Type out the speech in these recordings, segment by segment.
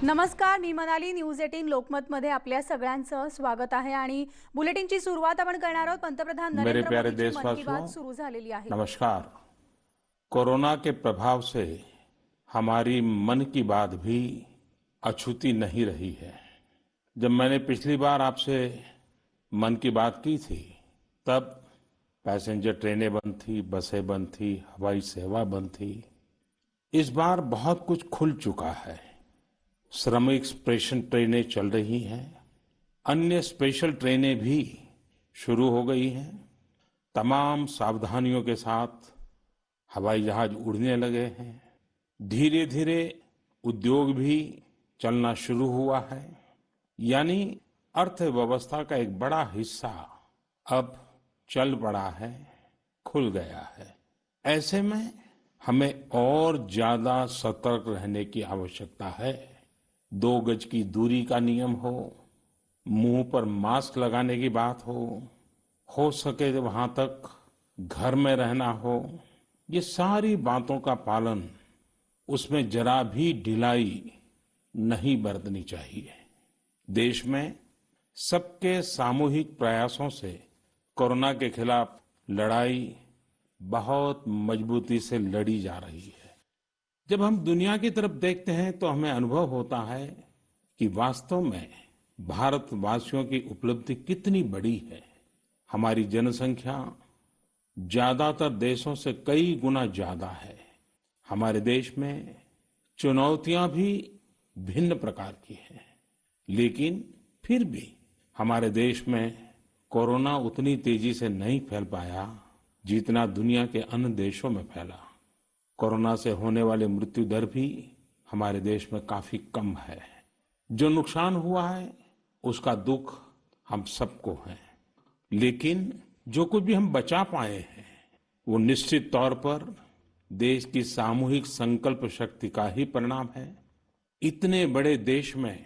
नमस्कार, मी मनाली. न्यूज 18 लोकमतमध्ये आपल्या सगळ्यांचं स्वागत आहे आणि बुलेटिनची सुरुवात आपण करणार आहोत. पंतप्रधान मेरे नरेंद्र प्यारे मोदींची मन की देशवासियों, बात सुरू झालेली आहे. नमस्कार। कोरोना के प्रभाव से हमारी मन की बात भी अछूती नहीं रही है। जब मैंने पिछली बार आपसे मन की बात की थी, तब पैसेंजर ट्रेनें बंद थी, बसें बंद थी, हवाई सेवा बंद थी। इस बार बहुत कुछ खुल चुका है। श्रमिक स्पेशल ट्रेनें चल रही हैं, अन्य स्पेशल ट्रेनें भी शुरू हो गई हैं। तमाम सावधानियों के साथ हवाई जहाज उड़ने लगे हैं। धीरे धीरे उद्योग भी चलना शुरू हुआ है, यानी अर्थव्यवस्था का एक बड़ा हिस्सा अब चल पड़ा है, खुल गया है। ऐसे में हमें और ज्यादा सतर्क रहने की आवश्यकता है। 2 गज की दूरी का नियम हो, मुंह पर मास्क लगाने की बात हो सके तो वहां तक घर में रहना हो, ये सारी बातों का पालन, उसमें जरा भी ढिलाई नहीं बरतनी चाहिए। देश में सबके सामूहिक प्रयासों से कोरोना के खिलाफ लड़ाई बहुत मजबूती से लड़ी जा रही है। जब हम दुनिया की तरफ देखते हैं तो हमें अनुभव होता है कि वास्तव में भारतवासियों की उपलब्धि कितनी बड़ी है। हमारी जनसंख्या ज्यादातर देशों से कई गुना ज्यादा है। हमारे देश में चुनौतियां भी भिन्न प्रकार की हैं, लेकिन फिर भी हमारे देश में कोरोना उतनी तेजी से नहीं फैल पाया जितना दुनिया के अन्य देशों में फैला। कोरोना से होने वाली मृत्यु दर भी हमारे देश में काफी कम है। जो नुकसान हुआ है उसका दुख हम सबको है, लेकिन जो कुछ भी हम बचा पाए हैं वो निश्चित तौर पर देश की सामूहिक संकल्प शक्ति का ही परिणाम है। इतने बड़े देश में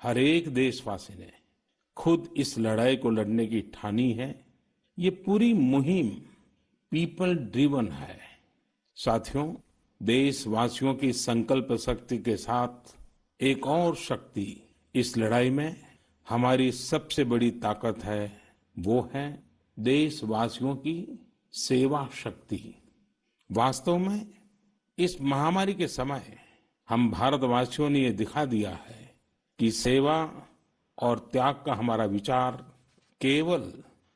हर एक देशवासी ने खुद इस लड़ाई को लड़ने की ठानी है। ये पूरी मुहिम पीपल ड्रिवन है। साथियों, देशवासियों की संकल्प शक्ति के साथ एक और शक्ति इस लड़ाई में हमारी सबसे बड़ी ताकत है, वो है देशवासियों की सेवा शक्ति। वास्तव में इस महामारी के समय हम भारतवासियों ने ये दिखा दिया है कि सेवा और त्याग का हमारा विचार केवल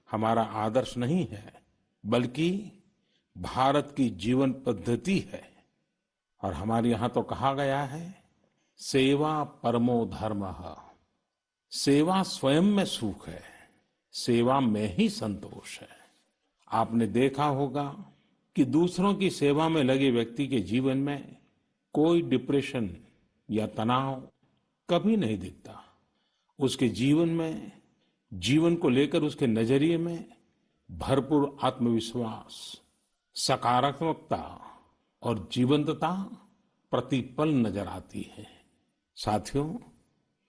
हमारा आदर्श नहीं है, बल्कि भारत की जीवन पद्धति है। और हमारे यहाँ तो कहा गया है, सेवा परमो धर्मः। सेवा स्वयं में सुख है, सेवा में ही संतोष है। आपने देखा होगा कि दूसरों की सेवा में लगे व्यक्ति के जीवन में कोई डिप्रेशन या तनाव कभी नहीं दिखता। उसके जीवन में, जीवन को लेकर उसके नजरिए में भरपूर आत्मविश्वास, सकारात्मकता और जीवंतता प्रतिपल नजर आती है। साथियों,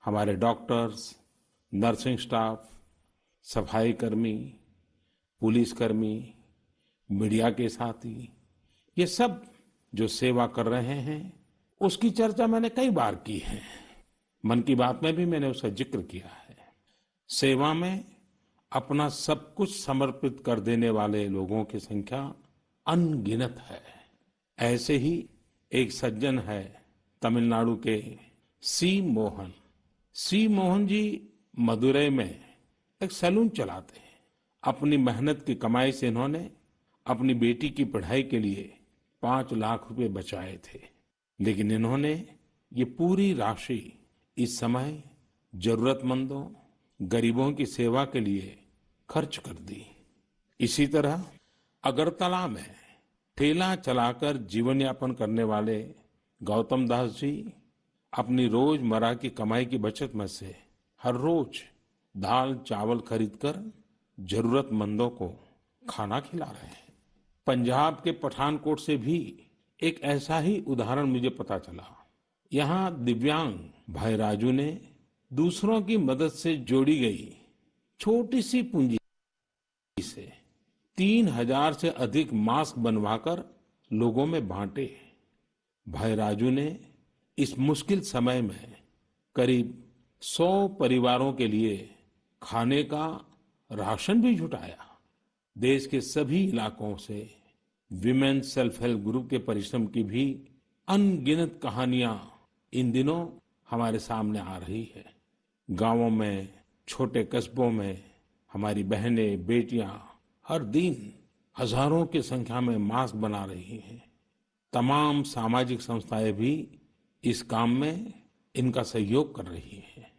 हमारे डॉक्टर्स, नर्सिंग स्टाफ, सफाई कर्मी, पुलिसकर्मी, मीडिया के साथी, ये सब जो सेवा कर रहे हैं, उसकी चर्चा मैंने कई बार की है। मन की बात में भी मैंने उसका जिक्र किया है। सेवा में अपना सब कुछ समर्पित कर देने वाले लोगों की संख्या अनगिनत है। ऐसे ही एक सज्जन है तमिलनाडु के सी मोहन। सी मोहन जी मदुरई में एक सैलून चलाते हैं। अपनी मेहनत की कमाई से इन्होंने अपनी बेटी की पढ़ाई के लिए 5 लाख रुपए बचाए थे, लेकिन इन्होंने ये पूरी राशि इस समय जरूरतमंदों, गरीबों की सेवा के लिए खर्च कर दी। इसी तरह अगरतला में ठेला चलाकर जीवन यापन करने वाले गौतम दास जी अपनी रोजमर्रा की कमाई की बचत में से हर रोज दाल चावल खरीदकर जरूरतमंदों को खाना खिला रहे हैं। पंजाब के पठानकोट से भी एक ऐसा ही उदाहरण मुझे पता चला। यहाँ दिव्यांग भाई राजू ने दूसरों की मदद से जोड़ी गई छोटी सी पूंजी से 3000 से अधिक मास्क बनवाकर लोगों में बांटे। भाई राजू ने इस मुश्किल समय में करीब 100 परिवारों के लिए खाने का राशन भी जुटाया। देश के सभी इलाकों से विमेन सेल्फ हेल्प ग्रुप के परिश्रम की भी अनगिनत कहानियां इन दिनों हमारे सामने आ रही है। गांवों में, छोटे कस्बों में हमारी बहनें, बेटियां हर दिन हजारों की संख्या में मास्क बना रही हैं। तमाम सामाजिक संस्थाएं भी इस काम में इनका सहयोग कर रही हैं।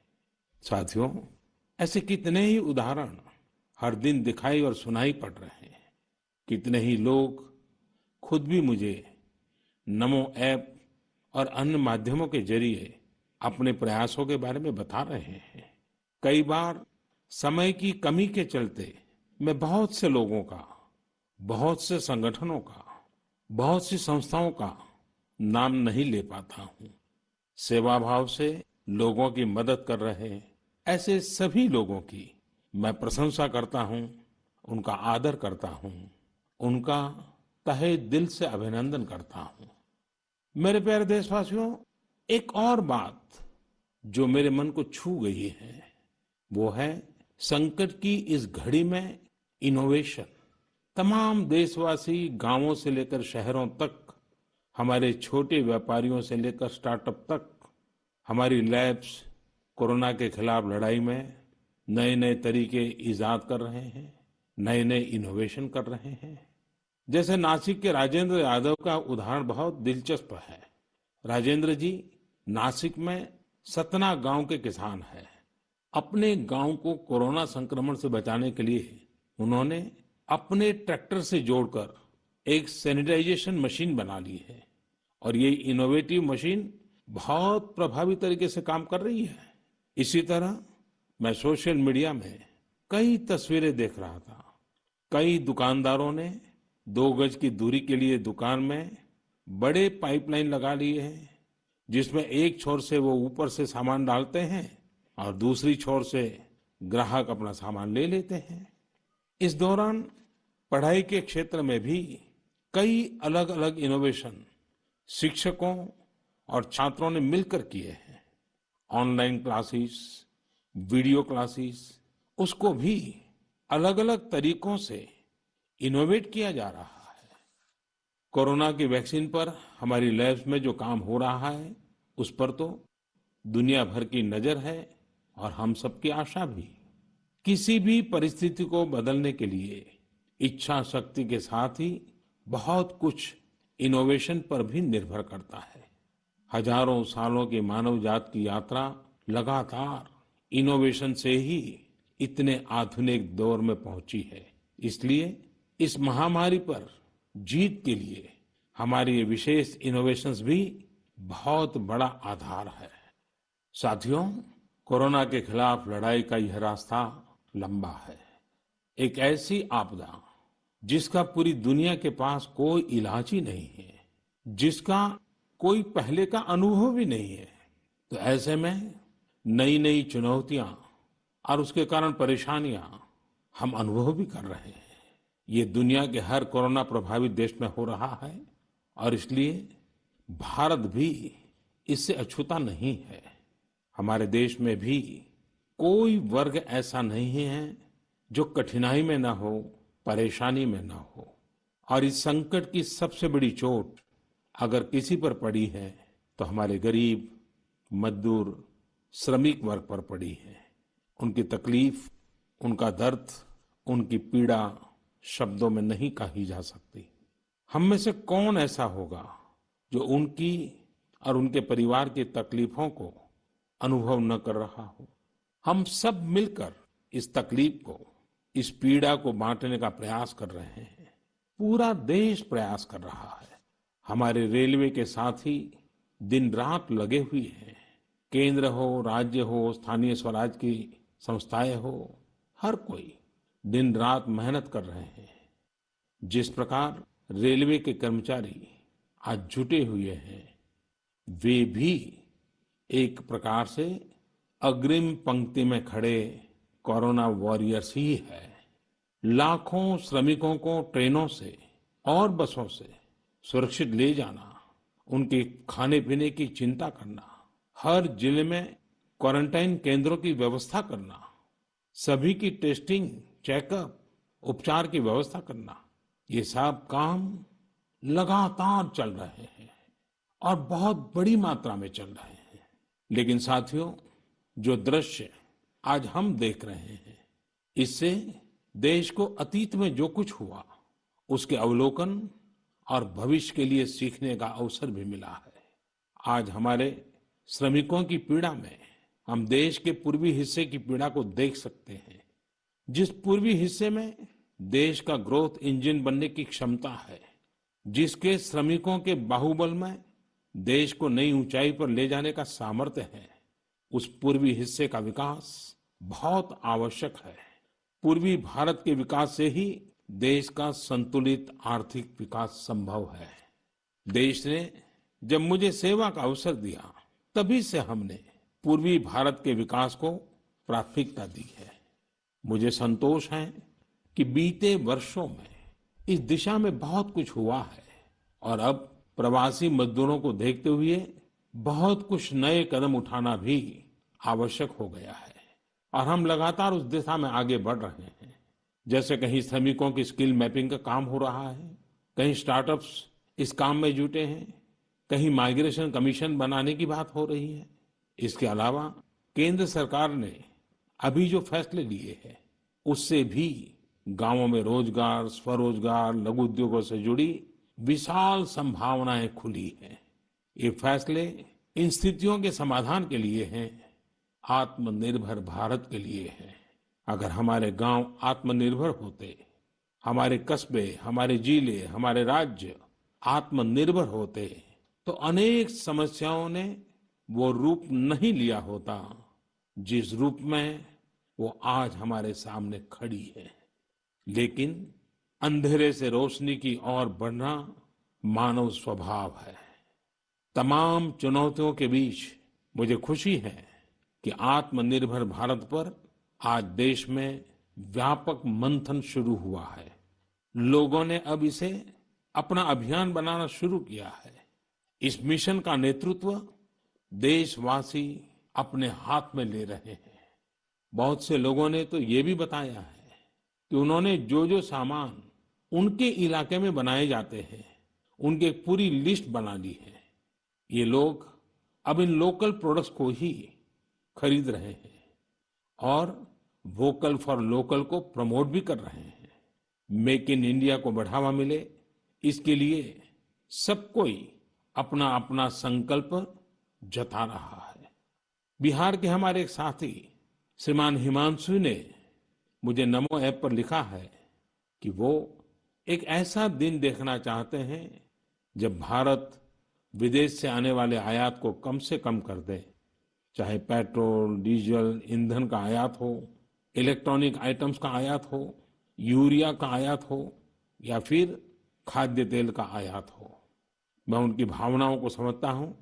साथियों, ऐसे कितने ही उदाहरण हर दिन दिखाई और सुनाई पड़ रहे हैं। कितने ही लोग खुद भी मुझे नमो ऐप और अन्य माध्यमों के जरिए अपने प्रयासों के बारे में बता रहे हैं। कई बार समय की कमी के चलते मैं बहुत से लोगों का, बहुत से संगठनों का, बहुत सी संस्थाओं का नाम नहीं ले पाता हूं। सेवा भाव से लोगों की मदद कर रहे ऐसे सभी लोगों की मैं प्रशंसा करता हूं, उनका आदर करता हूं, उनका तहे दिल से अभिनंदन करता हूं। मेरे प्यारे देशवासियों, एक और बात जो मेरे मन को छू गई है वो है संकट की इस घड़ी में इनोवेशन। तमाम देशवासी गांवों से लेकर शहरों तक, हमारे छोटे व्यापारियों से लेकर स्टार्टअप तक, हमारी लैब्स कोरोना के खिलाफ लड़ाई में नए नए तरीके इजाद कर रहे हैं, नए नए इनोवेशन कर रहे हैं। जैसे नासिक के राजेंद्र यादव का उदाहरण बहुत दिलचस्प है। राजेंद्र जी नासिक में सतना गांव के किसान हैं। अपने गांव को कोरोना संक्रमण से बचाने के लिए उन्होंने अपने ट्रैक्टर से जोड़कर एक सैनिटाइजेशन मशीन बना ली है और ये इनोवेटिव मशीन बहुत प्रभावी तरीके से काम कर रही है। इसी तरह मैं सोशल मीडिया में कई तस्वीरें देख रहा था। कई दुकानदारों ने 2 गज की दूरी के लिए दुकान में बड़े पाइपलाइन लगा लिए हैं, जिसमें एक छोर से वो ऊपर से सामान डालते हैं और दूसरी छोर से ग्राहक अपना सामान ले लेते हैं। इस दौरान पढ़ाई के क्षेत्र में भी कई अलग अलग इनोवेशन शिक्षकों और छात्रों ने मिलकर किए हैं। ऑनलाइन क्लासेस, वीडियो क्लासेस, उसको भी अलग अलग तरीकों से इनोवेट किया जा रहा है। कोरोना की वैक्सीन पर हमारी लैब्स में जो काम हो रहा है उस पर तो दुनिया भर की नजर है और हम सबकी आशा भी। किसी भी परिस्थिति को बदलने के लिए इच्छा शक्ति के साथ ही बहुत कुछ इनोवेशन पर भी निर्भर करता है। हजारों सालों की मानव जात की यात्रा लगातार इनोवेशन से ही इतने आधुनिक दौर में पहुंची है। इसलिए इस महामारी पर जीत के लिए हमारी ये विशेष इनोवेशंस भी बहुत बड़ा आधार है। साथियों, कोरोना के खिलाफ लड़ाई का यह रास्ता लंबा है। एक ऐसी आपदा जिसका पूरी दुनिया के पास कोई इलाज ही नहीं है, जिसका कोई पहले का अनुभव भी नहीं है, तो ऐसे में नई नई चुनौतियां और उसके कारण परेशानियां हम अनुभव भी कर रहे हैं। ये दुनिया के हर कोरोना प्रभावित देश में हो रहा है और इसलिए भारत भी इससे अछूता नहीं है। हमारे देश में भी कोई वर्ग ऐसा नहीं है जो कठिनाई में ना हो, परेशानी में ना हो। और इस संकट की सबसे बड़ी चोट अगर किसी पर पड़ी है तो हमारे गरीब, मजदूर, श्रमिक वर्ग पर पड़ी है। उनकी तकलीफ, उनका दर्द, उनकी पीड़ा शब्दों में नहीं कही जा सकती। हम में से कौन ऐसा होगा जो उनकी और उनके परिवार की तकलीफों को अनुभव न कर रहा हो। हम सब मिलकर इस तकलीफ को, इस पीड़ा को बांटने का प्रयास कर रहे हैं। पूरा देश प्रयास कर रहा है। हमारे रेलवे के साथी दिन रात लगे हुए हैं। केंद्र हो, राज्य हो, स्थानीय स्वराज की संस्थाएं हो, हर कोई दिन रात मेहनत कर रहे हैं। जिस प्रकार रेलवे के कर्मचारी आज जुटे हुए हैं, वे भी एक प्रकार से अग्रिम पंक्ति में खड़े कोरोना वॉरियर्स ही है। लाखों श्रमिकों को ट्रेनों से और बसों से सुरक्षित ले जाना, उनके खाने पीने की चिंता करना, हर जिले में क्वारंटाइन केंद्रों की व्यवस्था करना, सभी की टेस्टिंग, चेकअप, उपचार की व्यवस्था करना, ये सब काम लगातार चल रहे हैं और बहुत बड़ी मात्रा में चल रहे हैं। लेकिन साथियों, जो दृश्य आज हम देख रहे हैं, इससे देश को अतीत में जो कुछ हुआ, उसके अवलोकन और भविष्य के लिए सीखने का अवसर भी मिला है। आज हमारे श्रमिकों की पीड़ा में हम देश के पूर्वी हिस्से की पीड़ा को देख सकते हैं। जिस पूर्वी हिस्से में देश का ग्रोथ इंजन बनने की क्षमता है, जिसके श्रमिकों के बाहुबल में देश को नई ऊंचाई पर ले जाने का सामर्थ्य है, उस पूर्वी हिस्से का विकास बहुत आवश्यक है। पूर्वी भारत के विकास से ही देश का संतुलित आर्थिक विकास संभव है। देश ने जब मुझे सेवा का अवसर दिया, तभी से हमने पूर्वी भारत के विकास को प्राथमिकता दी है। मुझे संतोष है कि बीते वर्षों में इस दिशा में बहुत कुछ हुआ है और अब प्रवासी मजदूरों को देखते हुए बहुत कुछ नए कदम उठाना भी आवश्यक हो गया है और हम लगातार उस दिशा में आगे बढ़ रहे हैं। जैसे कहीं श्रमिकों की स्किल मैपिंग का काम हो रहा है, कहीं स्टार्टअप्स इस काम में जुटे हैं, कहीं माइग्रेशन कमीशन बनाने की बात हो रही है। इसके अलावा केंद्र सरकार ने अभी जो फैसले लिए हैं, उससे भी गांवों में रोजगार, स्वरोजगार, लघु उद्योगों से जुड़ी विशाल संभावनाएं खुली हैं। ये फैसले इन स्थितियों के समाधान के लिए हैं, आत्मनिर्भर भारत के लिए हैं। अगर हमारे गांव आत्मनिर्भर होते, हमारे कस्बे, हमारे जिले, हमारे राज्य आत्मनिर्भर होते, तो अनेक समस्याओं ने वो रूप नहीं लिया होता जिस रूप में वो आज हमारे सामने खड़ी है। लेकिन अंधेरे से रोशनी की ओर बढ़ना मानव स्वभाव है। तमाम चुनौतियों के बीच मुझे खुशी है कि आत्मनिर्भर भारत पर आज देश में व्यापक मंथन शुरू हुआ है। लोगों ने अब इसे अपना अभियान बनाना शुरू किया है। इस मिशन का नेतृत्व देशवासी अपने हाथ में ले रहे हैं। बहुत से लोगों ने तो ये भी बताया है कि उन्होंने जो जो सामान उनके इलाके में बनाए जाते हैं, उनकी एक पूरी लिस्ट बना ली है। ये लोग अब इन लोकल प्रोडक्ट्स को ही खरीद रहे हैं और वोकल फॉर लोकल को प्रमोट भी कर रहे हैं। मेक इन इंडिया को बढ़ावा मिले, इसके लिए सब कोई अपना अपना संकल्प जता रहा है। बिहार के हमारे एक साथी श्रीमान हिमांशु ने मुझे नमो ऐप पर लिखा है कि वो एक ऐसा दिन देखना चाहते हैं जब भारत विदेश से आने वाले आयात को कम से कम कर दे, चाहे पेट्रोल, डीजल, ईंधन का आयात हो, इलेक्ट्रॉनिक आइटम्स का आयात हो, यूरिया का आयात हो या फिर खाद्य तेल का आयात हो। मैं उनकी भावनाओं को समझता हूं।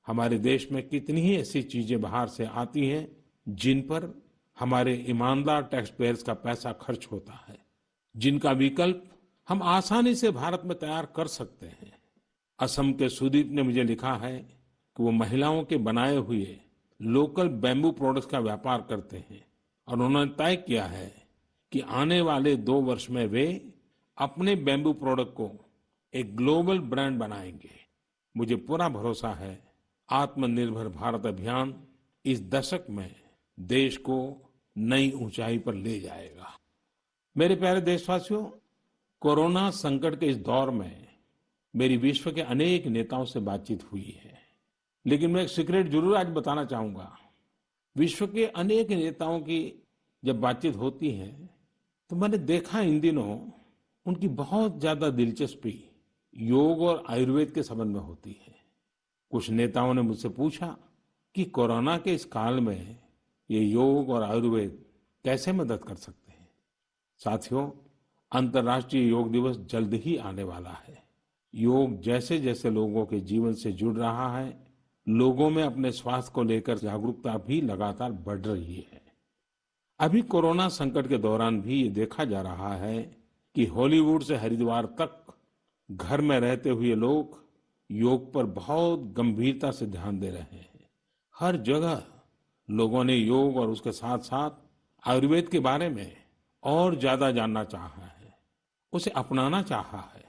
हमारे देश में कितनी ही ऐसी चीजें बाहर से आती हैं जिन पर हमारे ईमानदार टैक्स पेयर्स का पैसा खर्च होता है, जिनका विकल्प हम आसानी से भारत में तैयार कर सकते हैं। असम के सुदीप ने मुझे लिखा है कि वो महिलाओं के बनाए हुए लोकल बैम्बू प्रोडक्ट्स का व्यापार करते हैं और उन्होंने तय किया है कि आने वाले 2 वर्ष में वे अपने बैम्बू प्रोडक्ट को एक ग्लोबल ब्रांड बनाएंगे। मुझे पूरा भरोसा है आत्मनिर्भर भारत अभियान इस दशक में देश को नई ऊंचाई पर ले जाएगा। मेरे प्यारे देशवासियों, कोरोना संकट के इस दौर में मेरी विश्व के अनेक नेताओं से बातचीत हुई है, लेकिन मैं एक सीक्रेट जरूर आज बताना चाहूंगा। विश्व के अनेक नेताओं की जब बातचीत होती है तो मैंने देखा इन दिनों उनकी बहुत ज्यादा दिलचस्पी योग और आयुर्वेद के संबंध में होती है। कुछ नेताओं ने मुझसे पूछा कि कोरोना के इस काल में ये योग और आयुर्वेद कैसे मदद कर सकते हैं। साथियों, अंतर्राष्ट्रीय योग दिवस जल्द ही आने वाला है। योग जैसे जैसे लोगों के जीवन से जुड़ रहा है, लोगों में अपने स्वास्थ्य को लेकर जागरूकता भी लगातार बढ़ रही है। अभी कोरोना संकट के दौरान भी ये देखा जा रहा है कि हॉलीवुड से हरिद्वार तक घर में रहते हुए लोग योग पर बहुत गंभीरता से ध्यान दे रहे हैं। हर जगह लोगों ने योग और उसके साथ साथ आयुर्वेद के बारे में और ज्यादा जानना चाहा है, उसे अपनाना चाहा है।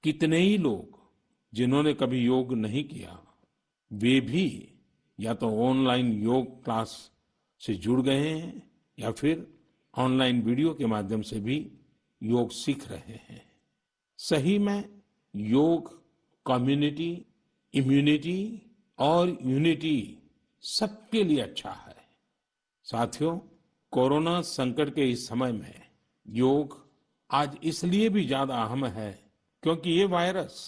कितने ही लोग जिन्होंने कभी योग नहीं किया, वे भी या तो ऑनलाइन योग क्लास से जुड़ गए हैं या फिर ऑनलाइन वीडियो के माध्यम से भी योग सीख रहे हैं। सही में योग कम्युनिटी, इम्यूनिटी और यूनिटी सबके लिए अच्छा है। साथियों, कोरोना संकट के इस समय में योग आज इसलिए भी ज्यादा अहम है क्योंकि ये वायरस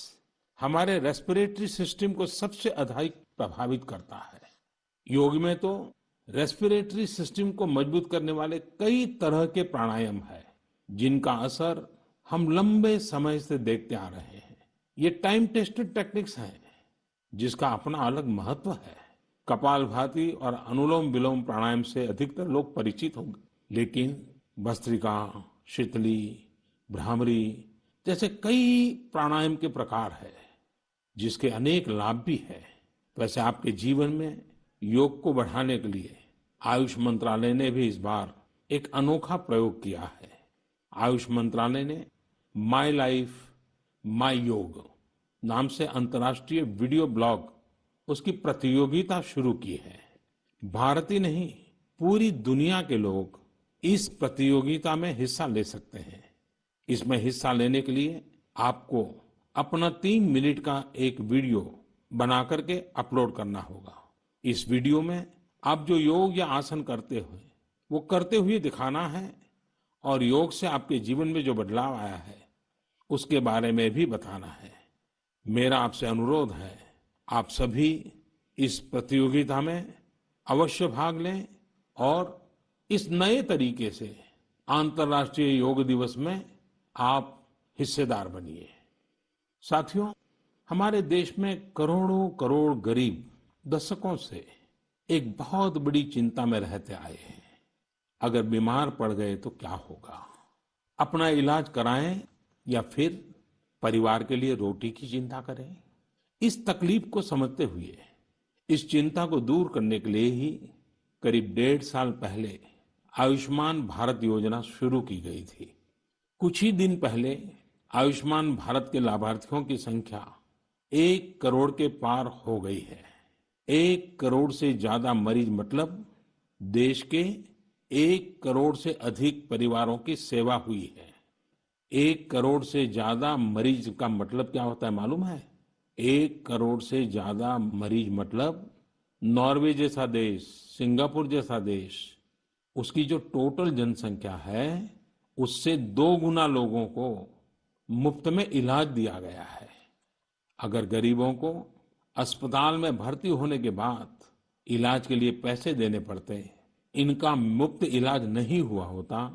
हमारे रेस्पिरेटरी सिस्टम को सबसे अधिक प्रभावित करता है। योग में तो रेस्पिरेटरी सिस्टम को मजबूत करने वाले कई तरह के प्राणायाम है, जिनका असर हम लंबे समय से देखते आ रहे हैं। ये टाइम टेस्टेड टेक्निक्स हैं, जिसका अपना अलग महत्व है। कपालभाति और अनुलोम विलोम प्राणायाम से अधिकतर लोग परिचित होंगे, लेकिन भस्त्रिका, शीतली, भ्रामरी जैसे कई प्राणायाम के प्रकार है, जिसके अनेक लाभ भी है। वैसे आपके जीवन में योग को बढ़ाने के लिए आयुष मंत्रालय ने भी इस बार एक अनोखा प्रयोग किया है। आयुष मंत्रालय ने माय लाइफ माय योग नाम से अंतर्राष्ट्रीय वीडियो ब्लॉग उसकी प्रतियोगिता शुरू की है। भारत ही नहीं, पूरी दुनिया के लोग इस प्रतियोगिता में हिस्सा ले सकते हैं। इसमें हिस्सा लेने के लिए आपको अपना 3 मिनट का एक वीडियो बना करके अपलोड करना होगा। इस वीडियो में आप जो योग या आसन करते हुए वो करते हुए दिखाना है और योग से आपके जीवन में जो बदलाव आया है उसके बारे में भी बताना है। मेरा आपसे अनुरोध है, आप सभी इस प्रतियोगिता में अवश्य भाग लें और इस नए तरीके से अंतर्राष्ट्रीय योग दिवस में आप हिस्सेदार बनिए। साथियों, हमारे देश में करोड़ों करोड़ गरीब दशकों से एक बहुत बड़ी चिंता में रहते आए हैं। अगर बीमार पड़ गए तो क्या होगा? अपना इलाज कराएं या फिर परिवार के लिए रोटी की चिंता करें? इस तकलीफ को समझते हुए इस चिंता को दूर करने के लिए ही करीब 1.5 साल पहले आयुष्मान भारत योजना शुरू की गई थी। कुछ ही दिन पहले आयुष्मान भारत के लाभार्थियों की संख्या 1 करोड़ के पार हो गई है। 1 करोड़ से ज्यादा मरीज मतलब देश के 1 करोड़ से अधिक परिवारों की सेवा हुई है। 1 करोड़ से ज्यादा मरीज का मतलब क्या होता है मालूम है? 1 करोड़ से ज्यादा मरीज मतलब नॉर्वे जैसा देश, सिंगापुर जैसा देश, उसकी जो टोटल जनसंख्या है उससे 2 गुना लोगों को मुफ्त में इलाज दिया गया है। अगर गरीबों को अस्पताल में भर्ती होने के बाद इलाज के लिए पैसे देने पड़ते, इनका मुफ्त इलाज नहीं हुआ होता,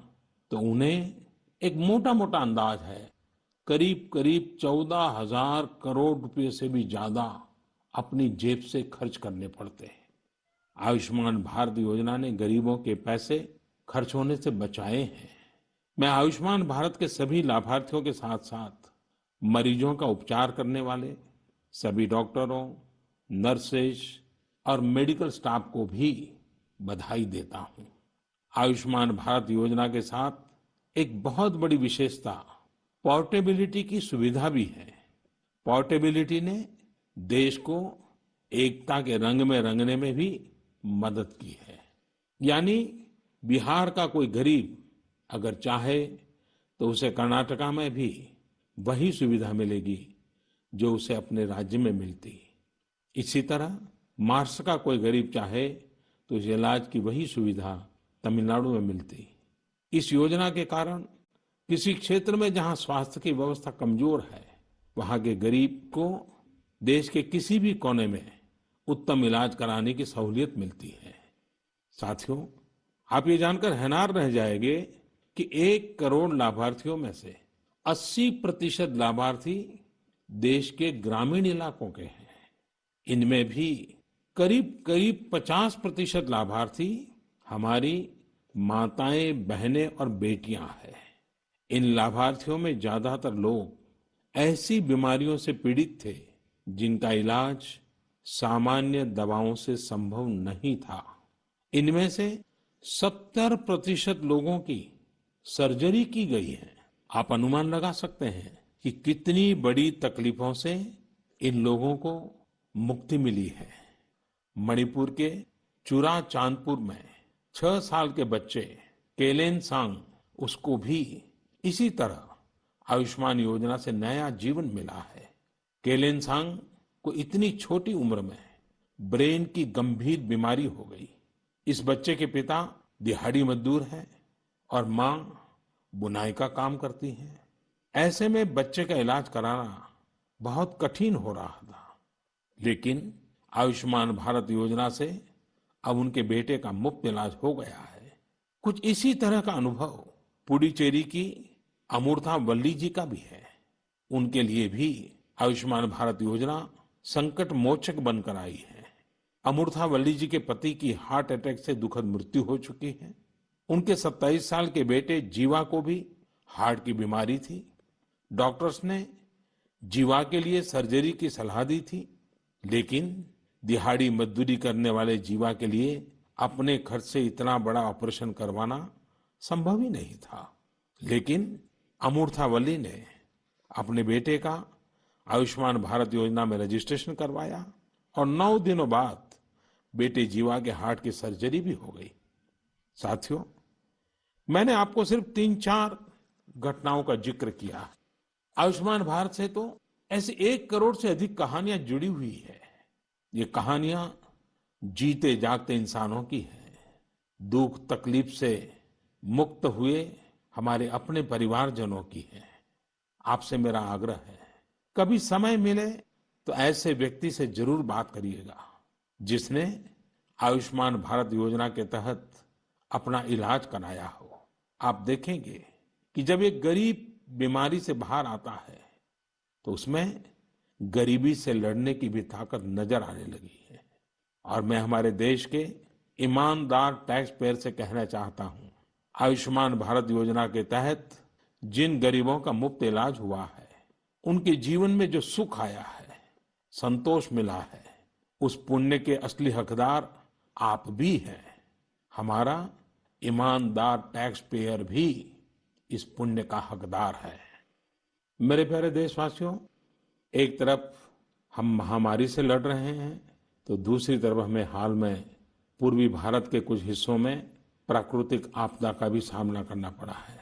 तो उन्हें एक मोटा मोटा अंदाज है करीब करीब 14,000 करोड़ रुपए से भी ज्यादा अपनी जेब से खर्च करने पड़ते हैं। आयुष्मान भारत योजना ने गरीबों के पैसे खर्च होने से बचाए हैं। मैं आयुष्मान भारत के सभी लाभार्थियों के साथ साथ मरीजों का उपचार करने वाले सभी डॉक्टरों, नर्सेज और मेडिकल स्टाफ को भी बधाई देता हूं। आयुष्मान भारत योजना के साथ एक बहुत बड़ी विशेषता पोर्टेबिलिटी की सुविधा भी है। पोर्टेबिलिटी ने देश को एकता के रंग में रंगने में भी मदद की है। यानी बिहार का कोई गरीब अगर चाहे तो उसे कर्नाटका में भी वही सुविधा मिलेगी जो उसे अपने राज्य में मिलती। इसी तरह महाराष्ट्र का कोई गरीब चाहे तो उसे इलाज की वही सुविधा तमिलनाडु में मिलती। इस योजना के कारण किसी क्षेत्र में जहां स्वास्थ्य की व्यवस्था कमजोर है, वहां के गरीब को देश के किसी भी कोने में उत्तम इलाज कराने की सहूलियत मिलती है। साथियों, आप ये जानकर हैरान रह जाएंगे कि 1 करोड़ लाभार्थियों में से 80% लाभार्थी देश के ग्रामीण इलाकों के हैं। इनमें भी करीब करीब 50% लाभार्थी हमारी माताएं, बहनें और बेटियां हैं। इन लाभार्थियों में ज्यादातर लोग ऐसी बीमारियों से पीड़ित थे जिनका इलाज सामान्य दवाओं से संभव नहीं था। इनमें से 70% लोगों की सर्जरी की गई है। आप अनुमान लगा सकते हैं कि कितनी बड़ी तकलीफों से इन लोगों को मुक्ति मिली है। मणिपुर के चुरा चांदपुर में 6 साल के बच्चे केलेन सांग, उसको भी इसी तरह आयुष्मान योजना से नया जीवन मिला है। केलेन सांग को इतनी छोटी उम्र में ब्रेन की गंभीर बीमारी हो गई। इस बच्चे के पिता दिहाड़ी मजदूर हैं और मां बुनाई का काम करती हैं। ऐसे में बच्चे का इलाज कराना बहुत कठिन हो रहा था, लेकिन आयुष्मान भारत योजना से अब उनके बेटे का मुफ्त इलाज हो गया है। कुछ इसी तरह का अनुभव पुडुचेरी की अमूर्था वल्ली जी का भी है। उनके लिए भी आयुष्मान भारत योजना संकट मोचक बनकर आई है। अमूर्था वल्ली जी के पति की हार्ट अटैक से दुखद मृत्यु हो चुकी है। उनके 27 साल के बेटे जीवा को भी हार्ट की बीमारी थी। डॉक्टर्स ने जीवा के लिए सर्जरी की सलाह दी थी, लेकिन दिहाड़ी मजदूरी करने वाले जीवा के लिए अपने खर्च से इतना बड़ा ऑपरेशन करवाना संभव ही नहीं था। लेकिन अमूर्था वल्ली ने अपने बेटे का आयुष्मान भारत योजना में रजिस्ट्रेशन करवाया और 9 दिनों बाद बेटे जीवा के हार्ट की सर्जरी भी हो गई। साथियों, मैंने आपको सिर्फ 3-4 घटनाओं का जिक्र किया। आयुष्मान भारत से तो ऐसी 1 करोड़ से अधिक कहानियां जुड़ी हुई है। ये कहानियां जीते जागते इंसानों की हैं। दुख तकलीफ से मुक्त हुए हमारे अपने परिवारजनों की है। आपसे मेरा आग्रह है, कभी समय मिले तो ऐसे व्यक्ति से जरूर बात करिएगा जिसने आयुष्मान भारत योजना के तहत अपना इलाज कराया हो। आप देखेंगे कि जब एक गरीब बीमारी से बाहर आता है तो उसमें गरीबी से लड़ने की भी ताकत नजर आने लगी है। और मैं हमारे देश के ईमानदार टैक्स पेयर से कहना चाहता हूं, आयुष्मान भारत योजना के तहत जिन गरीबों का मुफ्त इलाज हुआ है, उनके जीवन में जो सुख आया है, संतोष मिला है, उस पुण्य के असली हकदार आप भी हैं। हमारा ईमानदार टैक्स पेयर भी इस पुण्य का हकदार है। मेरे प्यारे देशवासियों, एक तरफ हम महामारी से लड़ रहे हैं तो दूसरी तरफ हमें हाल में पूर्वी भारत के कुछ हिस्सों में प्राकृतिक आपदा का भी सामना करना पड़ा है।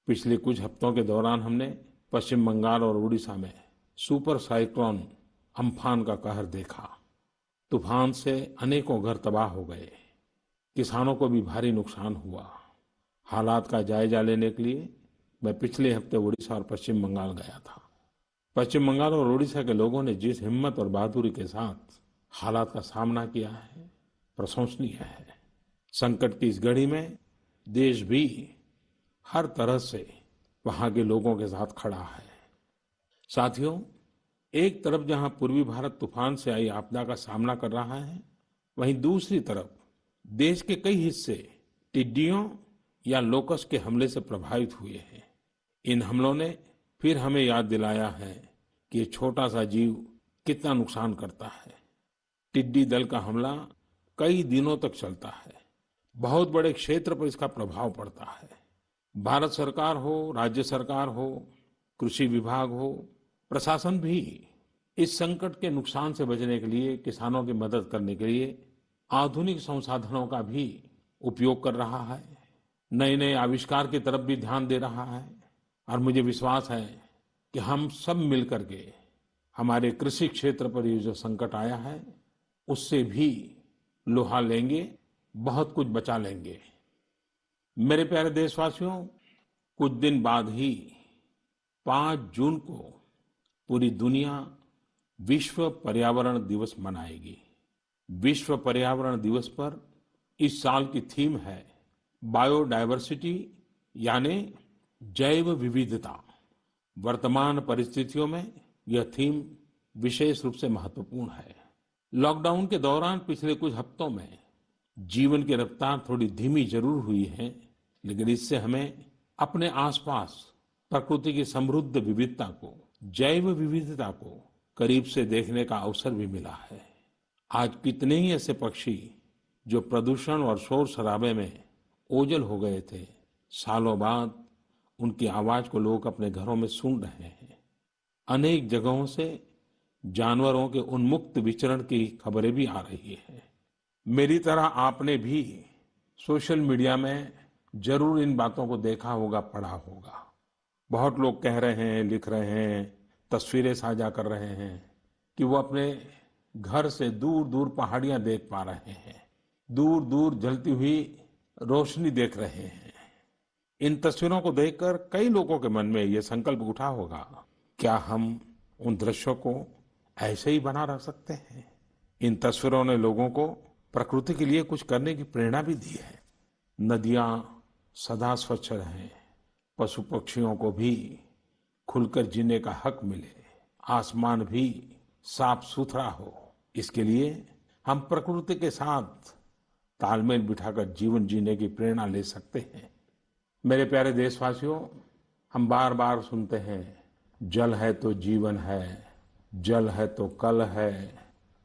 पिछले कुछ हफ्तों के दौरान हमने पश्चिम बंगाल और उड़ीसा में सुपर साइक्लोन अम्फान का कहर देखा। तूफान से अनेकों घर तबाह हो गए, किसानों को भी भारी नुकसान हुआ। हालात का जायजा लेने के लिए मैं पिछले हफ्ते उड़ीसा और पश्चिम बंगाल गया था। पश्चिम बंगाल और उड़ीसा के लोगों ने जिस हिम्मत और बहादुरी के साथ हालात का सामना किया है, प्रशंसनीय है। संकट की इस घड़ी में देश भी हर तरह से वहां के लोगों के साथ खड़ा है। साथियों, एक तरफ जहां पूर्वी भारत तूफान से आई आपदा का सामना कर रहा है, वहीं दूसरी तरफ देश के कई हिस्से टिड्डियों या लोकस के हमले से प्रभावित हुए हैं। इन हमलों ने फिर हमें याद दिलाया है कि ये छोटा सा जीव कितना नुकसान करता है। टिड्डी दल का हमला कई दिनों तक चलता है। बहुत बड़े क्षेत्र पर इसका प्रभाव पड़ता है। भारत सरकार हो, राज्य सरकार हो, कृषि विभाग हो, प्रशासन भी इस संकट के नुकसान से बचने के लिए, किसानों की मदद करने के लिए आधुनिक संसाधनों का भी उपयोग कर रहा है। नए नए आविष्कार की तरफ भी ध्यान दे रहा है। और मुझे विश्वास है कि हम सब मिलकर के हमारे कृषि क्षेत्र पर ये जो संकट आया है, उससे भी लोहा लेंगे, बहुत कुछ बचा लेंगे। मेरे प्यारे देशवासियों, कुछ दिन बाद ही 5 जून को पूरी दुनिया विश्व पर्यावरण दिवस मनाएगी। विश्व पर्यावरण दिवस पर इस साल की थीम है बायोडायवर्सिटी, यानी जैव विविधता। वर्तमान परिस्थितियों में यह थीम विशेष रूप से महत्वपूर्ण है। लॉकडाउन के दौरान पिछले कुछ हफ्तों में जीवन की रफ्तार थोड़ी धीमी जरूर हुई है, लेकिन इससे हमें अपने आसपास प्रकृति की समृद्ध विविधता को, जैव विविधता को करीब से देखने का अवसर भी मिला है। आज कितने ही ऐसे पक्षी जो प्रदूषण और शोर शराबे में ओझल हो गए थे, सालों बाद उनकी आवाज को लोग अपने घरों में सुन रहे हैं। अनेक जगहों से जानवरों के उन्मुक्त विचरण की खबरें भी आ रही हैं। मेरी तरह आपने भी सोशल मीडिया में जरूर इन बातों को देखा होगा, पढ़ा होगा। बहुत लोग कह रहे हैं, लिख रहे हैं, तस्वीरें साझा कर रहे हैं कि वो अपने घर से दूर दूर पहाड़ियां देख पा रहे हैं, दूर दूर जलती हुई रोशनी देख रहे हैं। इन तस्वीरों को देखकर कई लोगों के मन में ये संकल्प उठा होगा, क्या हम उन दृश्यों को ऐसे ही बना रख सकते हैं? इन तस्वीरों ने लोगों को प्रकृति के लिए कुछ करने की प्रेरणा भी दी है। नदियां सदा स्वच्छ रहें, पशु पक्षियों को भी खुलकर जीने का हक मिले, आसमान भी साफ सुथरा हो, इसके लिए हम प्रकृति के साथ तालमेल बिठाकर जीवन जीने की प्रेरणा ले सकते हैं। मेरे प्यारे देशवासियों, हम बार बार सुनते हैं, जल है तो जीवन है, जल है तो कल है,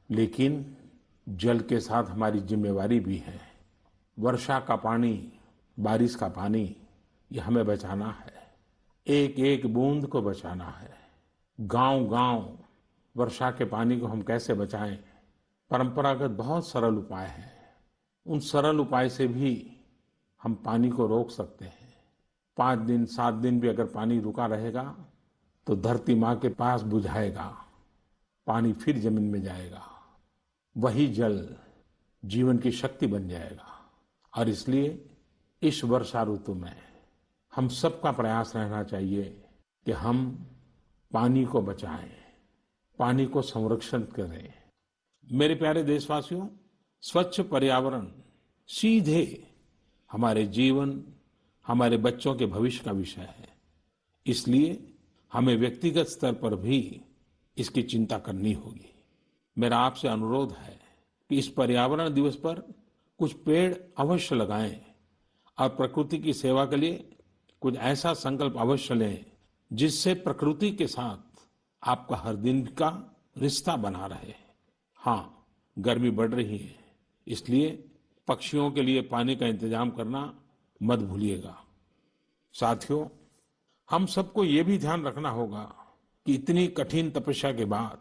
लेकिन जल के साथ हमारी जिम्मेवारी भी है। वर्षा का पानी, बारिश का पानी, ये हमें बचाना है। एक एक बूंद को बचाना है। गांव-गांव वर्षा के पानी को हम कैसे बचाएं? परंपरागत बहुत सरल उपाय हैं। उन सरल उपाय से भी हम पानी को रोक सकते हैं। 5 दिन 7 दिन भी अगर पानी रुका रहेगा तो धरती माँ के पास बुझाएगा, पानी फिर जमीन में जाएगा, वही जल जीवन की शक्ति बन जाएगा। और इसलिए इस वर्षा ऋतु में हम सबका प्रयास रहना चाहिए कि हम पानी को बचाएं, पानी को संरक्षण करें। मेरे प्यारे देशवासियों, स्वच्छ पर्यावरण सीधे हमारे जीवन, हमारे बच्चों के भविष्य का विषय है। इसलिए हमें व्यक्तिगत स्तर पर भी इसकी चिंता करनी होगी। मेरा आपसे अनुरोध है कि इस पर्यावरण दिवस पर कुछ पेड़ अवश्य लगाएं और प्रकृति की सेवा के लिए कुछ ऐसा संकल्प अवश्य लें जिससे प्रकृति के साथ आपका हर दिन का रिश्ता बना रहे। हाँ, गर्मी बढ़ रही है, इसलिए पक्षियों के लिए पानी का इंतजाम करना मत भूलिएगा। साथियों, हम सबको ये भी ध्यान रखना होगा कि इतनी कठिन तपस्या के बाद,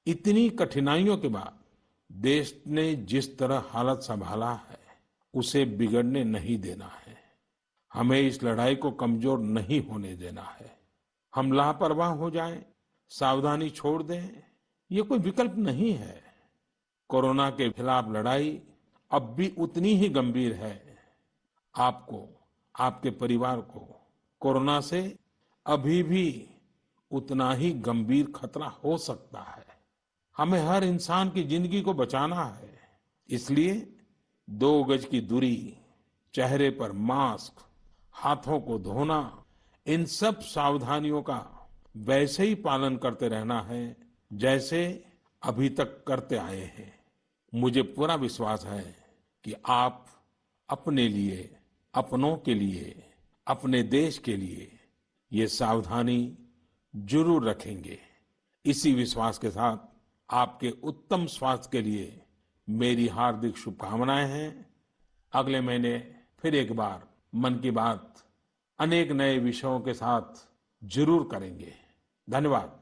इतनी कठिनाइयों के बाद देश ने जिस तरह हालत संभाला है, उसे बिगड़ने नहीं देना है। हमें इस लड़ाई को कमजोर नहीं होने देना है। हम लापरवाह हो जाएं, सावधानी छोड़ दें, ये कोई विकल्प नहीं है। कोरोना के खिलाफ लड़ाई अब भी उतनी ही गंभीर है। आपको, आपके परिवार को कोरोना से अभी भी उतना ही गंभीर खतरा हो सकता है। हमें हर इंसान की जिंदगी को बचाना है। इसलिए 2 गज की दूरी, चेहरे पर मास्क, हाथों को धोना, इन सब सावधानियों का वैसे ही पालन करते रहना है जैसे अभी तक करते आए हैं। मुझे पूरा विश्वास है कि आप अपने लिए, अपनों के लिए, अपने देश के लिए ये सावधानी जरूर रखेंगे। इसी विश्वास के साथ आपके उत्तम स्वास्थ्य के लिए मेरी हार्दिक शुभकामनाएं हैं। अगले महीने फिर एक बार मन की बात अनेक नए विषयों के साथ जरूर करेंगे। धन्यवाद।